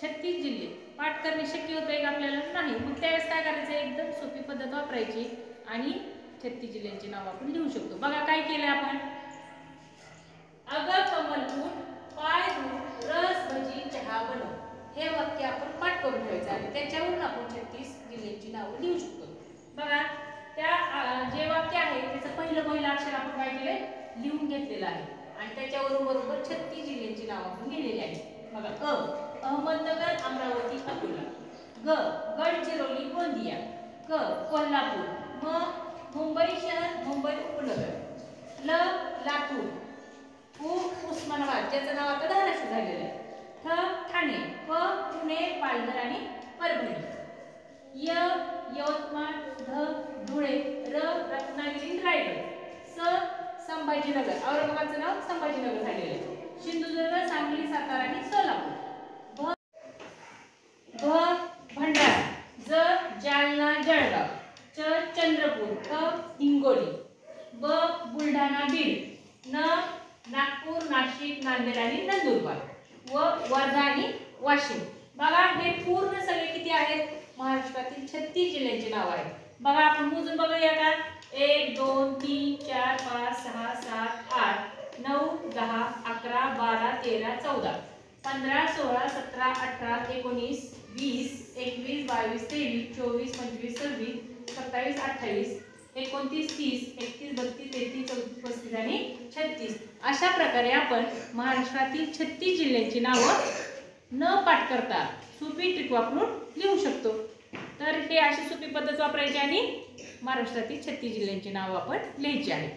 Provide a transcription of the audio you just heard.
36 जिल्हे पाठ करणे शक्य होते का आपल्याला? नाही. मग त्यावेळेस काय करायचं? एकदम सोपी पद्धत वापरायची आणि 36 जिल्ह्यांची नाव आपण लिहू शकतो. बघा काय केलं आपण? अग कमल फूल पाय धुवून रस भजी चहा बनव, हे वाक्य आपण पाठ करून ठेवायचं आणि त्याच्यावरून आपण 36 जिल्ह्यांची नावं लिहू शकतो. बघा त्या जे वाक्य आहे त्याचं पहिलं अक्षर आपण काय केलंय? लिहून घेतलेलं आहे आणि त्याच्यावरून बरोबर 36 जिल्ह्यांची नावं आपण लिहिलेली आहेत. बघा अहमदनगर अमरावती अकोला, गडचिरोली गोंदिया, कोल्हापूर, मुंबई शहर मुंबई उपनगर, लातूर, उस्मानाबाद ज्याचं नाव आता धाराशिव झालेलं आहे, ठाणे, पुणे पालघर आणि परभणी, यवतमाळ, धुळे, रत्नागिरी रायगड, संभाजीनगर औरंगाबादचं नाव संभाजीनगर झालेलं आहे, सिंधुदुर्ग सांगली सातारा आणि सोलापूर, भंडारा, जालना जळगाव, चंद्रपूर, हिंगोली, बुलढाणा बीड, नागपूर नाशिक नांदेड आणि नंदुरबार वर्धा आणि वाशिम. बघा हे पूर्ण सगळे किती आहेत? महाराष्ट्रातील 36 जिल्ह्यांची नाव आहेत. बघा आपण मोजून बघूया का? 1 2 3 4 5 6 7 8 9 10 11 12 13 14 15 16 17 18 19 20 21 22 23 24 25 26 27 28 29 30 31 32 33 34 35 आणि 36 अशा प्रकारे आपण महाराष्ट्रातील 36 जिल्ह्यांची नावं न पाठ करता सोपी ट्रिक वापरून लिहू शकतो. तर हे अशी सोपी पद्धत वापरायची आणि महाराष्ट्रातील 36 जिल्ह्यांची नावं आपण लिहायची आहेत.